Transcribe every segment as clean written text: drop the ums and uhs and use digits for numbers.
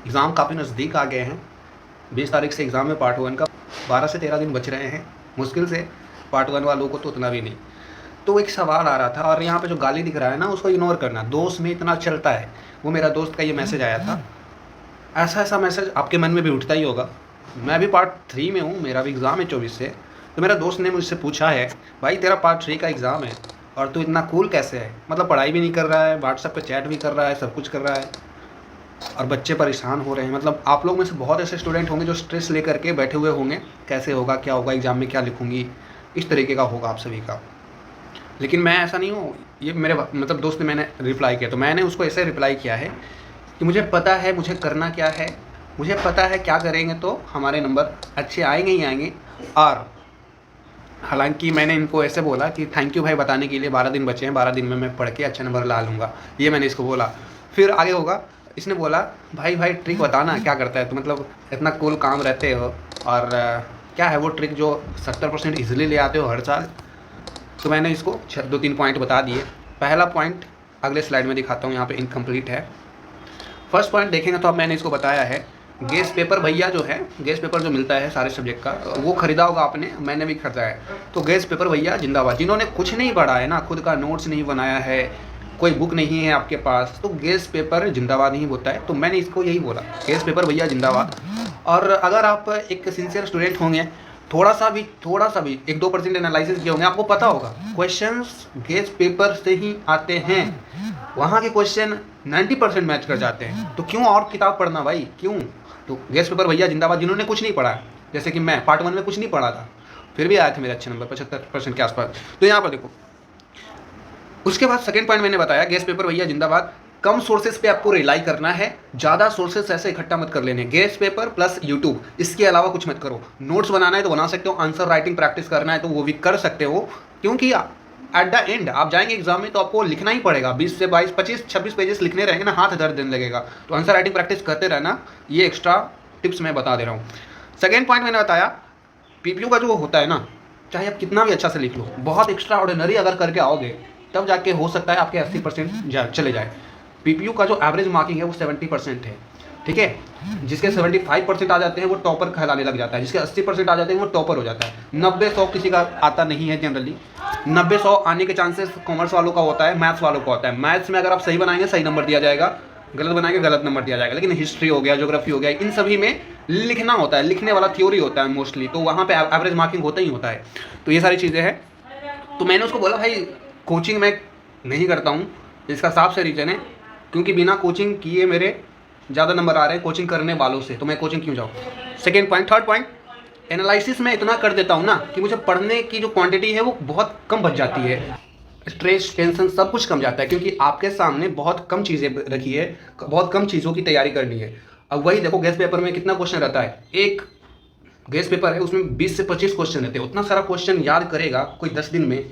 Exam काफ़ी नज़दीक आ गए हैं। 20 तारीख से एग्ज़ाम है पार्ट 1 का। 12 से 13 दिन बच रहे हैं। मुश्किल से पार्ट 1 वालों को तो उतना भी नहीं। तो एक सवाल आ रहा था और यहाँ पे जो गाली दिख रहा है ना उसको इग्नोर करना। दोस्त में इतना चलता है। वो मेरा दोस्त का ये मैसेज आया था। ऐसा मैसेज आपके मन में भी उठता ही होगा। मैं भी पार्ट 3 में हूँ, मेरा भी एग्ज़ाम है 24 से। तो मेरा दोस्त ने मुझसे पूछा है, भाई तेरा पार्ट 3 का एग्ज़ाम है और तू इतना कूल कैसे है? मतलब पढ़ाई भी नहीं कर रहा है, व्हाट्सएप पे चैट भी कर रहा है, सब कुछ कर रहा है और बच्चे परेशान हो रहे हैं। मतलब आप लोग में से बहुत ऐसे स्टूडेंट होंगे जो स्ट्रेस लेकर के बैठे हुए होंगे, कैसे होगा, क्या होगा, एग्ज़ाम में क्या लिखूँगी, इस तरीके का होगा आप सभी का। लेकिन मैं ऐसा नहीं हूँ। ये मेरे मतलब दोस्त ने मैंने रिप्लाई किया तो मैंने उसको ऐसे रिप्लाई किया है कि मुझे पता है मुझे करना क्या है, मुझे पता है क्या करेंगे तो हमारे नंबर अच्छे आएंगे ही आएंगे। और हालांकि मैंने इनको ऐसे बोला कि थैंक यू भाई बताने के लिए, 12 दिन बचे हैं, 12 दिन में मैं पढ़ के अच्छा नंबर ला लूँगा, ये मैंने इसको बोला। फिर आगे होगा, इसने बोला भाई ट्रिक बताना क्या करता है तो, मतलब इतना कूल काम रहते हो और क्या है वो ट्रिक जो 70% ईजिली ले आते हो हर साल। तो मैंने इसको 2-3 पॉइंट बता दिए। पहला पॉइंट अगले स्लाइड में दिखाता हूँ, यहाँ पे इनकम्प्लीट है। फर्स्ट पॉइंट देखेंगे तो अब मैंने इसको बताया है, गेस पेपर भैया जो है, गेस पेपर जो मिलता है सारे सब्जेक्ट का, वो खरीदा होगा आपने, मैंने भी खरीदा है। तो गेस पेपर भैया जिंदाबाद। जिन्होंने कुछ नहीं पढ़ा है ना, खुद का नोट्स नहीं बनाया है, कोई बुक नहीं है आपके पास, तो गेस पेपर जिंदाबाद ही होता है। तो मैंने इसको यही बोला, गेस पेपर भैया जिंदाबाद। और अगर आप एक सिंसियर स्टूडेंट होंगे, थोड़ा सा भी 1-2% एनालिसिस किए होंगे, आपको पता होगा क्वेश्चंस गेस पेपर से ही आते हैं। वहाँ के क्वेश्चन 90% मैच कर जाते हैं। तो क्यों और किताब पढ़ना भाई, क्यों? तो गेस पेपर भैया जिंदाबाद। जिन्होंने कुछ नहीं पढ़ा, जैसे कि मैं पार्ट 1 में कुछ नहीं पढ़ा था, फिर भी आए थे मेरे अच्छे नंबर 75% के आसपास। तो यहाँ पर देखो, उसके बाद सेकंड पॉइंट मैंने बताया, गेस पेपर भैया जिंदाबाद। कम सोर्सेज पे आपको रिलाई करना है, ज़्यादा सोर्सेज ऐसे इकट्ठा मत कर लेने। गेस पेपर प्लस यूट्यूब, इसके अलावा कुछ मत करो। नोट्स बनाना है तो बना सकते हो, आंसर राइटिंग प्रैक्टिस करना है तो वो भी कर सकते हो, क्योंकि एट द एंड आप जाएंगे एग्जाम में तो आपको लिखना ही पड़ेगा। 20 से 22, 25, 26 पेजेस लिखने रहेंगे ना, हाथ दर्द देने लगेगा। तो आंसर राइटिंग प्रैक्टिस करते रहना, ये एक्स्ट्रा टिप्स मैं बता दे रहा हूँ। सेकेंड पॉइंट मैंने बताया, पीपीयू का जो होता है ना, चाहे आप कितना भी अच्छा से लिख लो, बहुत एक्स्ट्रा ऑर्डिनरी अगर करके आओगे तब जाके हो सकता है आपके 80% चले जाए। पीपीयू का जो एवरेज मार्किंग है वो 70% है, ठीक है। जिसके 75% आ जाते हैं वो टॉपर कहलाने लग जाता है, जिसके 80% आ जाते हैं वो टॉपर हो जाता है। 90-100 किसी का आता नहीं है जनरली। 90-100 आने के चांसेस कॉमर्स वालों का होता है, मैथ्स वालों का होता है। मैथ्स में अगर आप सही बनाएंगे सही नंबर दिया जाएगा, गलत बनाएंगे गलत नंबर दिया जाएगा। लेकिन हिस्ट्री हो गया, ज्योग्राफी हो गया, इन सभी में लिखना होता है, लिखने वाला थ्योरी होता है मोस्टली, तो वहाँ पे एवरेज मार्किंग होता ही होता है। तो ये सारी चीज़ें हैं। तो मैंने उसको बोला भाई कोचिंग मैं नहीं करता हूँ, इसका साफ से रीज़न है क्योंकि बिना कोचिंग किए मेरे ज़्यादा नंबर आ रहे हैं कोचिंग करने वालों से, तो मैं कोचिंग क्यों जाऊँ। Second point. Third point, analysis में इतना कर देता हूँ ना कि मुझे पढ़ने की जो क्वांटिटी है वो बहुत कम बच जाती है। स्ट्रेस, टेंशन सब कुछ कम जाता है क्योंकि आपके सामने बहुत कम चीज़ें रखी है, बहुत कम चीज़ों की तैयारी करनी है। अब वही देखो, गेस पेपर में कितना क्वेश्चन रहता है, एक गेस पेपर है उसमें 20 से 25 क्वेश्चन रहते हैं। उतना सारा क्वेश्चन याद करेगा कोई 10 दिन में?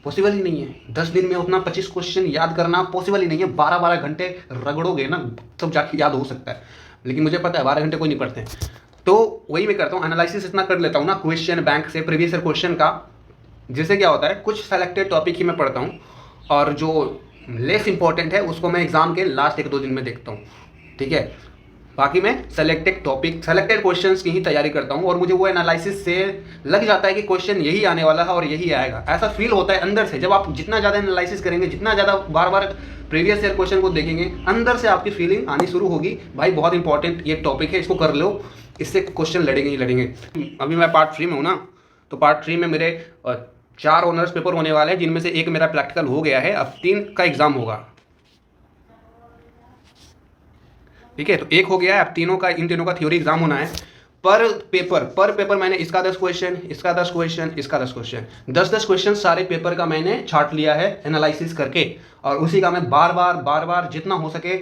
पॉसिबल ही नहीं है। 10 दिन में उतना 25 क्वेश्चन याद करना पॉसिबल ही नहीं है। 12-12 घंटे रगड़ोगे ना तब जाके याद हो सकता है, लेकिन मुझे पता है 12 घंटे कोई नहीं पढ़ते हैं। तो वही मैं करता हूँ, एनालिसिस इतना कर लेता हूँ ना क्वेश्चन बैंक से, प्रीवियस ईयर क्वेश्चन का, जिससे क्या होता है कुछ सेलेक्टेड टॉपिक ही मैं पढ़ता हूँ और जो लेस इंपॉर्टेंट है उसको मैं एग्जाम के लास्ट 1-2 दिन में देखता हूँ, ठीक है। बाकी मैं सेलेक्टेड टॉपिक, सेलेक्टेड क्वेश्चंस की ही तैयारी करता हूँ और मुझे वो एनालिसिस से लग जाता है कि क्वेश्चन यही आने वाला है और यही आएगा। ऐसा फील होता है अंदर से। जब आप जितना ज़्यादा एनालिसिस करेंगे, जितना ज़्यादा बार बार प्रीवियस ईयर क्वेश्चन को देखेंगे, अंदर से आपकी फीलिंग आनी शुरू होगी, भाई बहुत इंपॉर्टेंट ये टॉपिक है, इसको कर लो, इससे क्वेश्चन लड़ेंगे ही लड़ेंगे। अभी मैं पार्ट 3 में हूँ ना, तो पार्ट 3 में मेरे 4 ऑनर्स पेपर होने वाले हैं, जिनमें से एक मेरा प्रैक्टिकल हो गया है, अब 3 का एग्जाम होगा, ठीक है। तो एक हो गया है, अब इन तीनों का थ्योरी एग्जाम होना है। पर पेपर मैंने इसका 10 क्वेश्चन, इसका 10 क्वेश्चन, इसका 10 क्वेश्चन, 10-10 क्वेश्चन सारे पेपर का मैंने छाट लिया है एनालिसिस करके, और उसी का मैं बार बार जितना हो सके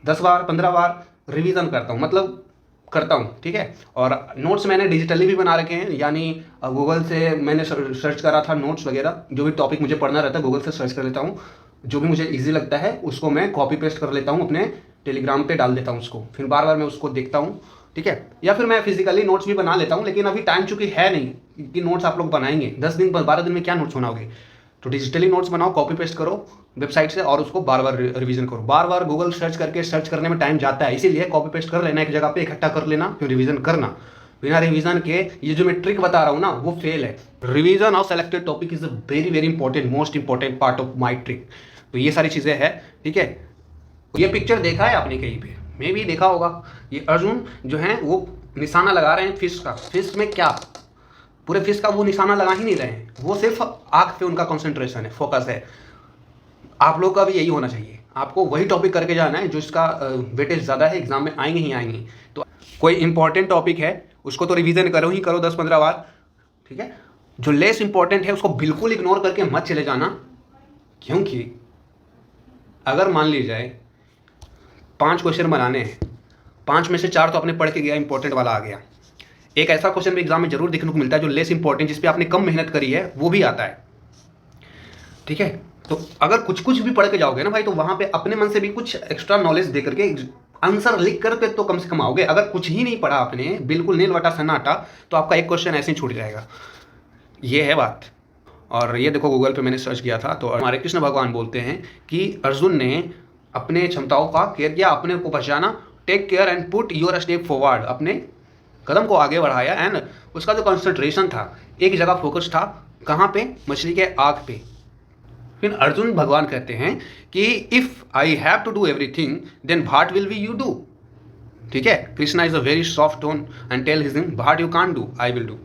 10 बार 15 बार रिवीजन करता हूँ, मतलब करता हूँ, ठीक है। और नोट्स मैंने डिजिटली भी बना रखे हैं, यानी गूगल से मैंने सर्च करा था नोट्स वगैरह, जो भी टॉपिक मुझे पढ़ना रहता है गूगल से सर्च कर लेता हूँ, जो भी मुझे इजी लगता है उसको मैं कॉपी पेस्ट कर लेता हूँ, अपने टेलीग्राम पे डाल देता हूँ उसको, फिर बार बार मैं उसको देखता हूँ, ठीक है। या फिर मैं फिजिकली नोट्स भी बना लेता हूँ, लेकिन अभी टाइम चूंकि है नहीं कि नोट्स आप लोग बनाएंगे 10 दिन 12 दिन में क्या नोट्स बनाओगे। तो डिजिटली नोट्स बनाओ, कॉपी पेस्ट करो वेबसाइट से और उसको बार बार रिवीजन करो। बार बार गूगल सर्च करने में टाइम जाता है, इसीलिए कॉपी पेस्ट कर लेना, एक जगह पे इकट्ठा कर लेना, फिर रिवीजन करना। बिना रिवीजन के ये जो मैं ट्रिक बता रहा हूँ ना वो फेल है। Revision of selected topic is a very very important, most important part of my trick. तो ये सारी चीज़ें हैं, ठीक है। ये पिक्चर देखा है आपने कहीं पे, मैं भी देखा होगा। ये अर्जुन जो है वो निशाना लगा रहे हैं फिश का। फिश में क्या, पूरे फिश का वो निशाना लगा ही नहीं रहे हैं, वो सिर्फ आँख पे उनका कंसंट्रेशन है, फोकस है। आप लोग का भी यही होना चाहिए, आपको वही टॉपिक करके जाना है जो इसका वेटेज ज़्यादा है, एग्जाम में आएंगे ही आएंगे। तो कोई इंपॉर्टेंट टॉपिक है उसको तो रिवीजन करो ही करो 10-15 बार, ठीक है। जो लेस इंपॉर्टेंट है उसको बिल्कुल इग्नोर करके मत चले जाना, क्योंकि अगर मान ली जाए 5 क्वेश्चन बनाने हैं, 5 में से 4 तो आपने पढ़ के गया, इंपॉर्टेंट वाला आ गया। एक ऐसा क्वेश्चन भी एग्जाम में जरूर देखने को मिलता है जो लेस इंपॉर्टेंट, जिस पे आपने कम मेहनत करी है, वो भी आता है, ठीक है। तो अगर कुछ कुछ भी पढ़ के जाओगे ना भाई, तो वहां पे अपने मन से भी कुछ एक्स्ट्रा नॉलेज दे करके आंसर लिख करके तो कम से कम आओगे। अगर कुछ ही नहीं पढ़ा आपने, बिल्कुल नील वटा सन्नाटा, तो आपका एक क्वेश्चन ऐसे ही छूट जाएगा। ये है बात। और ये देखो गूगल पे मैंने सर्च किया था, तो हमारे कृष्ण भगवान बोलते हैं कि अर्जुन ने अपने क्षमताओं का केयर किया, अपने को पहचाना, take care and put your step forward, अपने कदम को आगे बढ़ाया। एंड उसका जो कंसंट्रेशन था, एक जगह फोकस था, कहाँ पे, मछली के आँख पे। फिर अर्जुन भगवान कहते हैं कि if I have to do everything then that will be you do, ठीक है। Krishna is a very soft tone and tell his him that you can't do, I will do,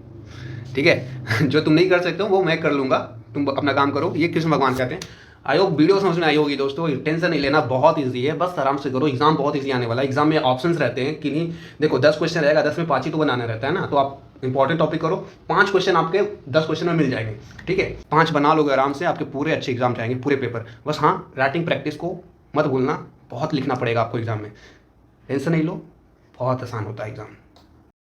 ठीक है। जो तुम नहीं कर सकते हो वो मैं कर लूंगा, तुम अपना काम करो, ये कृष्ण भगवान कहते हैं। आई होप वीडियो समझ में आई होगी दोस्तों। टेंशन नहीं लेना, बहुत ईजी है, बस आराम से करो। एग्जाम बहुत ईजी आने वाला है। एग्जाम में ऑप्शंस रहते हैं कि नहीं, देखो 10 क्वेश्चन रहेगा, 10 में 5 ही तो बनाना रहता है ना। तो आप इंपॉर्टेंट टॉपिक करो, 5 क्वेश्चन आपके 10 क्वेश्चन में मिल जाएंगे, ठीक है। 5 बना लोगे आराम से, आपके पूरे अच्छे एग्जाम जाएंगे, पूरे पेपर। बस हाँ, राइटिंग प्रैक्टिस को मत भूलना, बहुत लिखना पड़ेगा आपको एग्जाम में। टेंशन नहीं लो, बहुत आसान होता है एग्जाम।